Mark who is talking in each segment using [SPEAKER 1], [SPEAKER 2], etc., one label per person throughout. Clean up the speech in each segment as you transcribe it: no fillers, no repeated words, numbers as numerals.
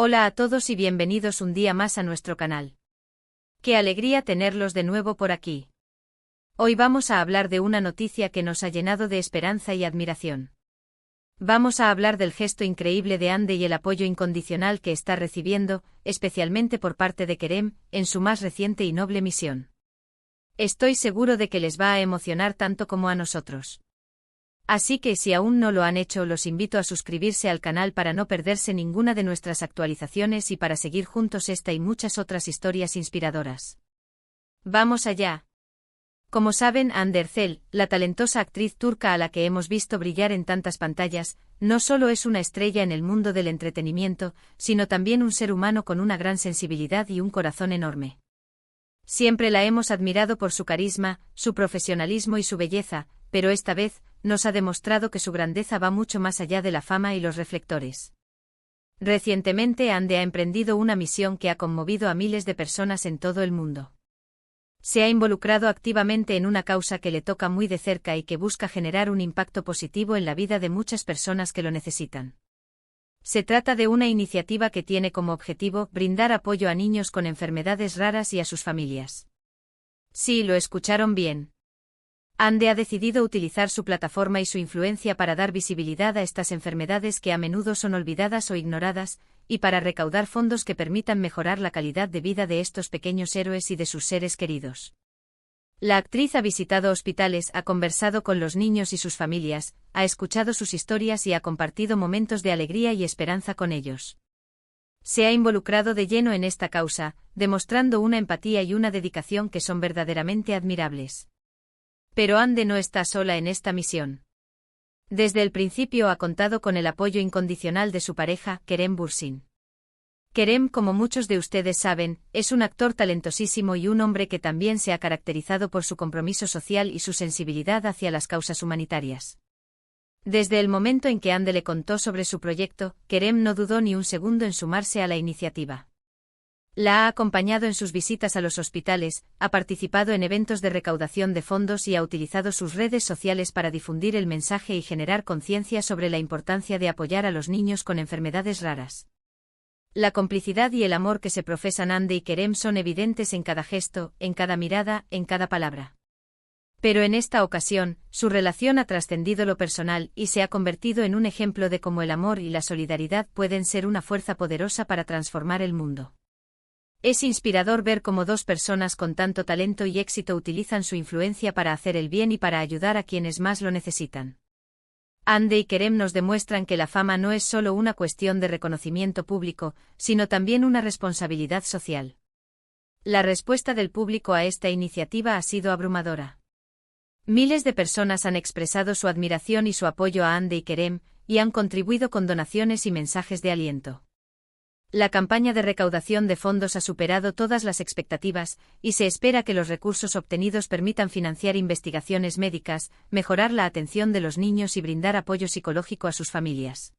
[SPEAKER 1] Hola a todos y bienvenidos un día más a nuestro canal. Qué alegría tenerlos de nuevo por aquí. Hoy vamos a hablar de una noticia que nos ha llenado de esperanza y admiración. Vamos a hablar del gesto increíble de Ande y el apoyo incondicional que está recibiendo, especialmente por parte de Kerem, en su más reciente y noble misión. Estoy seguro de que les va a emocionar tanto como a nosotros. Así que si aún no lo han hecho, los invito a suscribirse al canal para no perderse ninguna de nuestras actualizaciones y para seguir juntos esta y muchas otras historias inspiradoras. ¡Vamos allá! Como saben, Hande Erçel, la talentosa actriz turca a la que hemos visto brillar en tantas pantallas, no solo es una estrella en el mundo del entretenimiento, sino también un ser humano con una gran sensibilidad y un corazón enorme. Siempre la hemos admirado por su carisma, su profesionalismo y su belleza, pero esta vez, nos ha demostrado que su grandeza va mucho más allá de la fama y los reflectores. Recientemente Hande ha emprendido una misión que ha conmovido a miles de personas en todo el mundo. Se ha involucrado activamente en una causa que le toca muy de cerca y que busca generar un impacto positivo en la vida de muchas personas que lo necesitan. Se trata de una iniciativa que tiene como objetivo brindar apoyo a niños con enfermedades raras y a sus familias. Sí, lo escucharon bien. Hande ha decidido utilizar su plataforma y su influencia para dar visibilidad a estas enfermedades que a menudo son olvidadas o ignoradas, y para recaudar fondos que permitan mejorar la calidad de vida de estos pequeños héroes y de sus seres queridos. La actriz ha visitado hospitales, ha conversado con los niños y sus familias, ha escuchado sus historias y ha compartido momentos de alegría y esperanza con ellos. Se ha involucrado de lleno en esta causa, demostrando una empatía y una dedicación que son verdaderamente admirables. Pero Hande no está sola en esta misión. Desde el principio ha contado con el apoyo incondicional de su pareja, Kerem Bürsin. Kerem, como muchos de ustedes saben, es un actor talentosísimo y un hombre que también se ha caracterizado por su compromiso social y su sensibilidad hacia las causas humanitarias. Desde el momento en que Hande le contó sobre su proyecto, Kerem no dudó ni un segundo en sumarse a la iniciativa. La ha acompañado en sus visitas a los hospitales, ha participado en eventos de recaudación de fondos y ha utilizado sus redes sociales para difundir el mensaje y generar conciencia sobre la importancia de apoyar a los niños con enfermedades raras. La complicidad y el amor que se profesan Hande y Kerem son evidentes en cada gesto, en cada mirada, en cada palabra. Pero en esta ocasión, su relación ha trascendido lo personal y se ha convertido en un ejemplo de cómo el amor y la solidaridad pueden ser una fuerza poderosa para transformar el mundo. Es inspirador ver cómo dos personas con tanto talento y éxito utilizan su influencia para hacer el bien y para ayudar a quienes más lo necesitan. Hande y Kerem nos demuestran que la fama no es solo una cuestión de reconocimiento público, sino también una responsabilidad social. La respuesta del público a esta iniciativa ha sido abrumadora. Miles de personas han expresado su admiración y su apoyo a Hande y Kerem, y han contribuido con donaciones y mensajes de aliento. La campaña de recaudación de fondos ha superado todas las expectativas, y se espera que los recursos obtenidos permitan financiar investigaciones médicas, mejorar la atención de los niños y brindar apoyo psicológico a sus familias.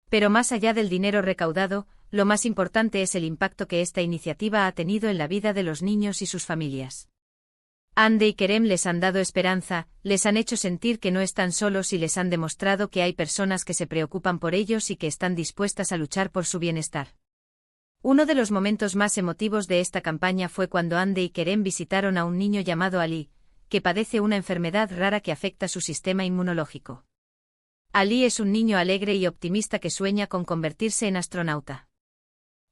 [SPEAKER 1] Pero más allá del dinero recaudado, lo más importante es el impacto que esta iniciativa ha tenido en la vida de los niños y sus familias. Hande y Kerem les han dado esperanza, les han hecho sentir que no están solos y les han demostrado que hay personas que se preocupan por ellos y que están dispuestas a luchar por su bienestar. Uno de los momentos más emotivos de esta campaña fue cuando Hande y Kerem visitaron a un niño llamado Ali, que padece una enfermedad rara que afecta su sistema inmunológico. Ali es un niño alegre y optimista que sueña con convertirse en astronauta.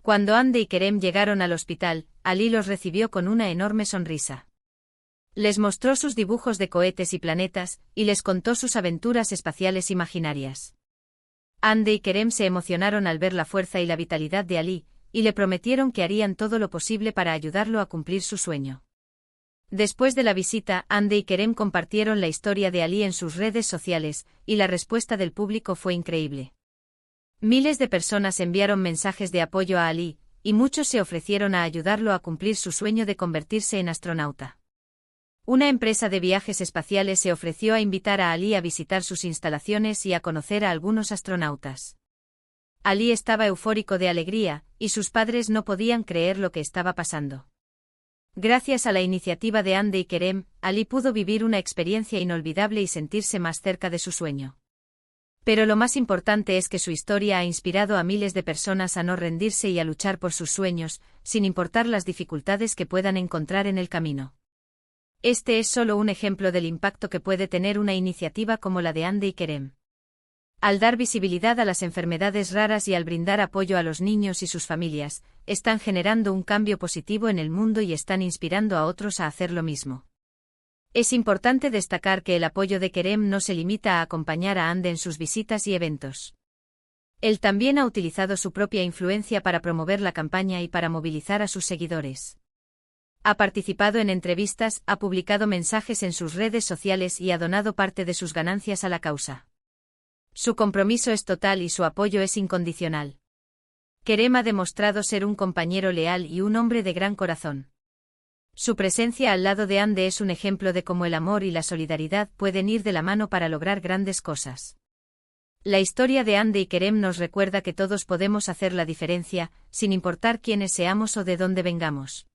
[SPEAKER 1] Cuando Hande y Kerem llegaron al hospital, Ali los recibió con una enorme sonrisa. Les mostró sus dibujos de cohetes y planetas, y les contó sus aventuras espaciales imaginarias. Hande y Kerem se emocionaron al ver la fuerza y la vitalidad de Ali, y le prometieron que harían todo lo posible para ayudarlo a cumplir su sueño. Después de la visita, Hande y Kerem compartieron la historia de Ali en sus redes sociales, y la respuesta del público fue increíble. Miles de personas enviaron mensajes de apoyo a Ali, y muchos se ofrecieron a ayudarlo a cumplir su sueño de convertirse en astronauta. Una empresa de viajes espaciales se ofreció a invitar a Ali a visitar sus instalaciones y a conocer a algunos astronautas. Ali estaba eufórico de alegría, y sus padres no podían creer lo que estaba pasando. Gracias a la iniciativa de Hande y Kerem, Ali pudo vivir una experiencia inolvidable y sentirse más cerca de su sueño. Pero lo más importante es que su historia ha inspirado a miles de personas a no rendirse y a luchar por sus sueños, sin importar las dificultades que puedan encontrar en el camino. Este es solo un ejemplo del impacto que puede tener una iniciativa como la de Ande y Kerem. Al dar visibilidad a las enfermedades raras y al brindar apoyo a los niños y sus familias, están generando un cambio positivo en el mundo y están inspirando a otros a hacer lo mismo. Es importante destacar que el apoyo de Kerem no se limita a acompañar a Ande en sus visitas y eventos. Él también ha utilizado su propia influencia para promover la campaña y para movilizar a sus seguidores. Ha participado en entrevistas, ha publicado mensajes en sus redes sociales y ha donado parte de sus ganancias a la causa. Su compromiso es total y su apoyo es incondicional. Kerem ha demostrado ser un compañero leal y un hombre de gran corazón. Su presencia al lado de Ande es un ejemplo de cómo el amor y la solidaridad pueden ir de la mano para lograr grandes cosas. La historia de Ande y Kerem nos recuerda que todos podemos hacer la diferencia, sin importar quiénes seamos o de dónde vengamos.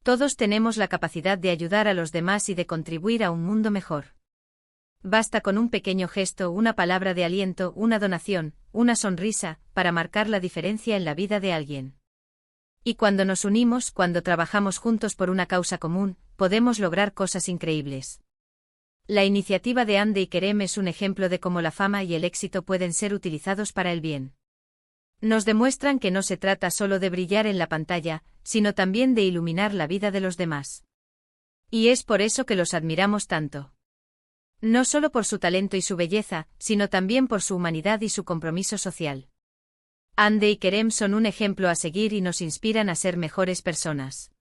[SPEAKER 1] Todos tenemos la capacidad de ayudar a los demás y de contribuir a un mundo mejor. Basta con un pequeño gesto, una palabra de aliento, una donación, una sonrisa, para marcar la diferencia en la vida de alguien. Y cuando nos unimos, cuando trabajamos juntos por una causa común, podemos lograr cosas increíbles. La iniciativa de Ande y Kerem es un ejemplo de cómo la fama y el éxito pueden ser utilizados para el bien. Nos demuestran que no se trata solo de brillar en la pantalla, sino también de iluminar la vida de los demás. Y es por eso que los admiramos tanto. No solo por su talento y su belleza, sino también por su humanidad y su compromiso social. Ande y Kerem son un ejemplo a seguir y nos inspiran a ser mejores personas.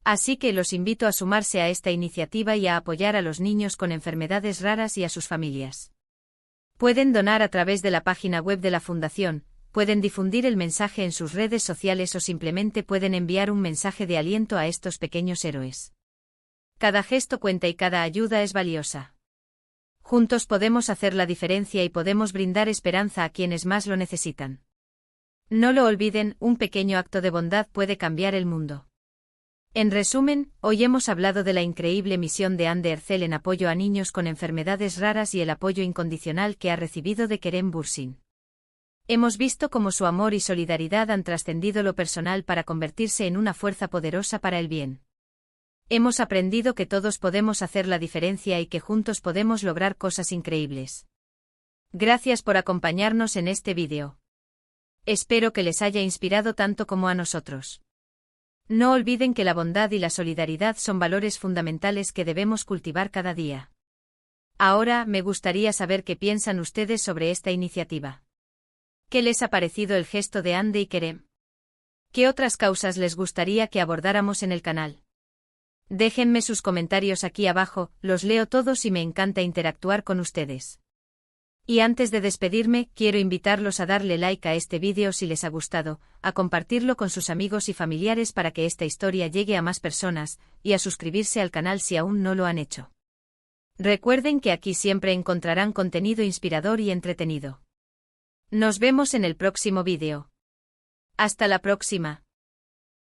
[SPEAKER 1] Así que los invito a sumarse a esta iniciativa y a apoyar a los niños con enfermedades raras y a sus familias. Pueden donar a través de la página web de la Fundación, pueden difundir el mensaje en sus redes sociales o simplemente pueden enviar un mensaje de aliento a estos pequeños héroes. Cada gesto cuenta y cada ayuda es valiosa. Juntos podemos hacer la diferencia y podemos brindar esperanza a quienes más lo necesitan. No lo olviden, un pequeño acto de bondad puede cambiar el mundo. En resumen, hoy hemos hablado de la increíble misión de Ande Erçel en apoyo a niños con enfermedades raras y el apoyo incondicional que ha recibido de Kerem Bürsin. Hemos visto cómo su amor y solidaridad han trascendido lo personal para convertirse en una fuerza poderosa para el bien. Hemos aprendido que todos podemos hacer la diferencia y que juntos podemos lograr cosas increíbles. Gracias por acompañarnos en este vídeo. Espero que les haya inspirado tanto como a nosotros. No olviden que la bondad y la solidaridad son valores fundamentales que debemos cultivar cada día. Ahora, me gustaría saber qué piensan ustedes sobre esta iniciativa. ¿Qué les ha parecido el gesto de Ande y Kerem? ¿Qué otras causas les gustaría que abordáramos en el canal? Déjenme sus comentarios aquí abajo, los leo todos y me encanta interactuar con ustedes. Y antes de despedirme, quiero invitarlos a darle like a este vídeo si les ha gustado, a compartirlo con sus amigos y familiares para que esta historia llegue a más personas, y a suscribirse al canal si aún no lo han hecho. Recuerden que aquí siempre encontrarán contenido inspirador y entretenido. Nos vemos en el próximo vídeo. Hasta la próxima.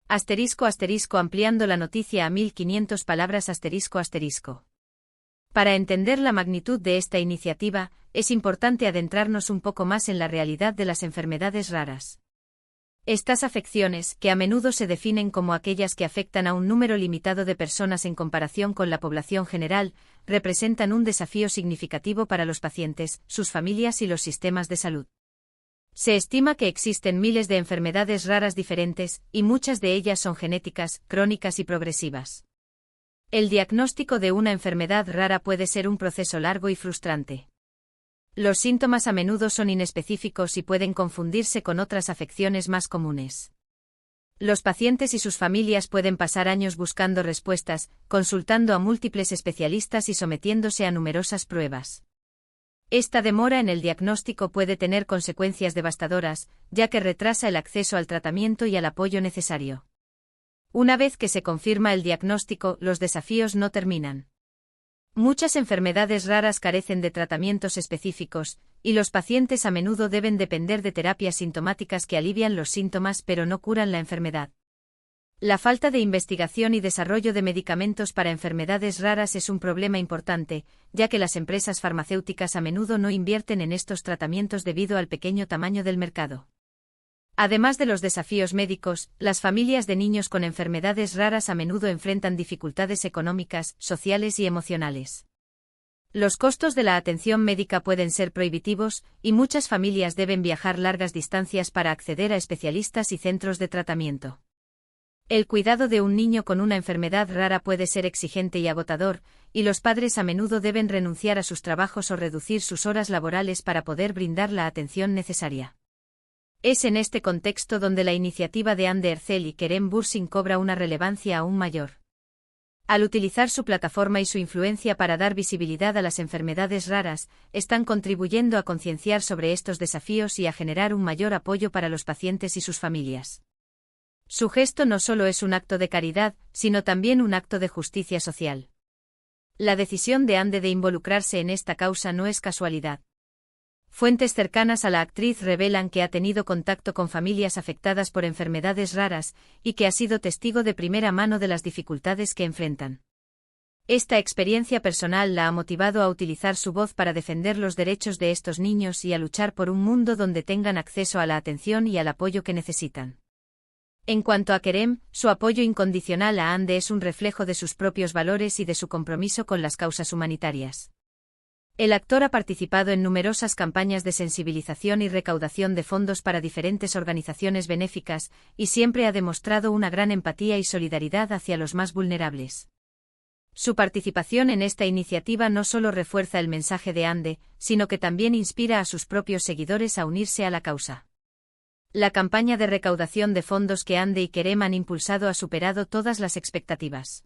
[SPEAKER 1] *** ampliando la noticia a 1500 palabras ***. Para entender la magnitud de esta iniciativa, es importante adentrarnos un poco más en la realidad de las enfermedades raras. Estas afecciones, que a menudo se definen como aquellas que afectan a un número limitado de personas en comparación con la población general, representan un desafío significativo para los pacientes, sus familias y los sistemas de salud. Se estima que existen miles de enfermedades raras diferentes, y muchas de ellas son genéticas, crónicas y progresivas. El diagnóstico de una enfermedad rara puede ser un proceso largo y frustrante. Los síntomas a menudo son inespecíficos y pueden confundirse con otras afecciones más comunes. Los pacientes y sus familias pueden pasar años buscando respuestas, consultando a múltiples especialistas y sometiéndose a numerosas pruebas. Esta demora en el diagnóstico puede tener consecuencias devastadoras, ya que retrasa el acceso al tratamiento y al apoyo necesario. Una vez que se confirma el diagnóstico, los desafíos no terminan. Muchas enfermedades raras carecen de tratamientos específicos, y los pacientes a menudo deben depender de terapias sintomáticas que alivian los síntomas pero no curan la enfermedad. La falta de investigación y desarrollo de medicamentos para enfermedades raras es un problema importante, ya que las empresas farmacéuticas a menudo no invierten en estos tratamientos debido al pequeño tamaño del mercado. Además de los desafíos médicos, las familias de niños con enfermedades raras a menudo enfrentan dificultades económicas, sociales y emocionales. Los costos de la atención médica pueden ser prohibitivos, y muchas familias deben viajar largas distancias para acceder a especialistas y centros de tratamiento. El cuidado de un niño con una enfermedad rara puede ser exigente y agotador, y los padres a menudo deben renunciar a sus trabajos o reducir sus horas laborales para poder brindar la atención necesaria. Es en este contexto donde la iniciativa de Anne Ercel y Kerem Bürsin cobra una relevancia aún mayor. Al utilizar su plataforma y su influencia para dar visibilidad a las enfermedades raras, están contribuyendo a concienciar sobre estos desafíos y a generar un mayor apoyo para los pacientes y sus familias. Su gesto no solo es un acto de caridad, sino también un acto de justicia social. La decisión de Anne de involucrarse en esta causa no es casualidad. Fuentes cercanas a la actriz revelan que ha tenido contacto con familias afectadas por enfermedades raras, y que ha sido testigo de primera mano de las dificultades que enfrentan. Esta experiencia personal la ha motivado a utilizar su voz para defender los derechos de estos niños y a luchar por un mundo donde tengan acceso a la atención y al apoyo que necesitan. En cuanto a Kerem, su apoyo incondicional a Anne es un reflejo de sus propios valores y de su compromiso con las causas humanitarias. El actor ha participado en numerosas campañas de sensibilización y recaudación de fondos para diferentes organizaciones benéficas, y siempre ha demostrado una gran empatía y solidaridad hacia los más vulnerables. Su participación en esta iniciativa no solo refuerza el mensaje de Anne, sino que también inspira a sus propios seguidores a unirse a la causa. La campaña de recaudación de fondos que Anne y Kerem han impulsado ha superado todas las expectativas.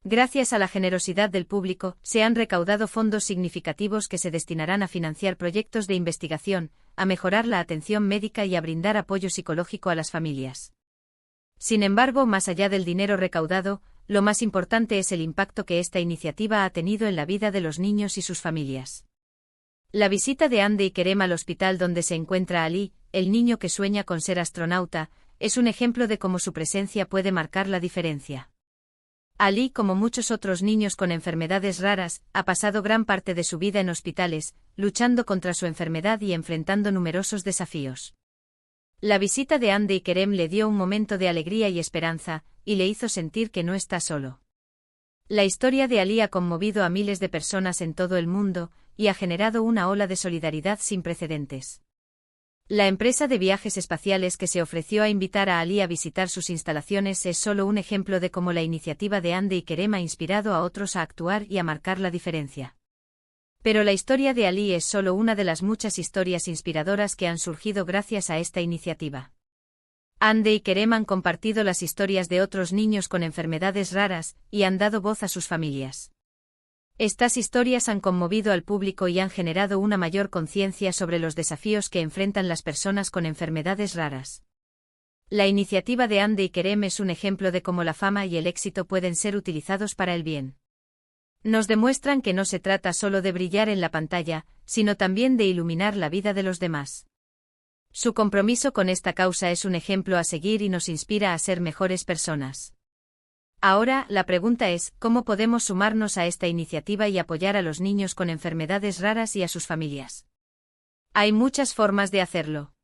[SPEAKER 1] Gracias a la generosidad del público, se han recaudado fondos significativos que se destinarán a financiar proyectos de investigación, a mejorar la atención médica y a brindar apoyo psicológico a las familias. Sin embargo, más allá del dinero recaudado, lo más importante es el impacto que esta iniciativa ha tenido en la vida de los niños y sus familias. La visita de Anne y Kerem al hospital donde se encuentra Ali, el niño que sueña con ser astronauta, es un ejemplo de cómo su presencia puede marcar la diferencia. Ali, como muchos otros niños con enfermedades raras, ha pasado gran parte de su vida en hospitales, luchando contra su enfermedad y enfrentando numerosos desafíos. La visita de Anne y Kerem le dio un momento de alegría y esperanza, y le hizo sentir que no está solo. La historia de Ali ha conmovido a miles de personas en todo el mundo, y ha generado una ola de solidaridad sin precedentes. La empresa de viajes espaciales que se ofreció a invitar a Ali a visitar sus instalaciones es solo un ejemplo de cómo la iniciativa de Anne y Kerem ha inspirado a otros a actuar y a marcar la diferencia. Pero la historia de Ali es solo una de las muchas historias inspiradoras que han surgido gracias a esta iniciativa. Anne y Kerem han compartido las historias de otros niños con enfermedades raras, y han dado voz a sus familias. Estas historias han conmovido al público y han generado una mayor conciencia sobre los desafíos que enfrentan las personas con enfermedades raras. La iniciativa de Anne y Kerem es un ejemplo de cómo la fama y el éxito pueden ser utilizados para el bien. Nos demuestran que no se trata solo de brillar en la pantalla, sino también de iluminar la vida de los demás. Su compromiso con esta causa es un ejemplo a seguir y nos inspira a ser mejores personas. Ahora, la pregunta es, ¿cómo podemos sumarnos a esta iniciativa y apoyar a los niños con enfermedades raras y a sus familias? Hay muchas formas de hacerlo.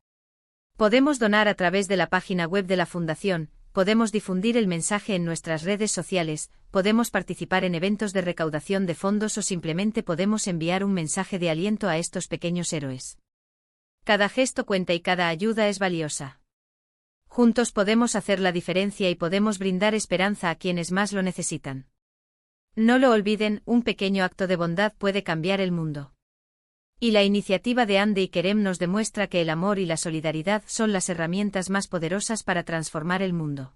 [SPEAKER 1] Podemos donar a través de la página web de la Fundación, podemos difundir el mensaje en nuestras redes sociales, podemos participar en eventos de recaudación de fondos o simplemente podemos enviar un mensaje de aliento a estos pequeños héroes. Cada gesto cuenta y cada ayuda es valiosa. Juntos podemos hacer la diferencia y podemos brindar esperanza a quienes más lo necesitan. No lo olviden, un pequeño acto de bondad puede cambiar el mundo. Y la iniciativa de Anne y Kerem nos demuestra que el amor y la solidaridad son las herramientas más poderosas para transformar el mundo.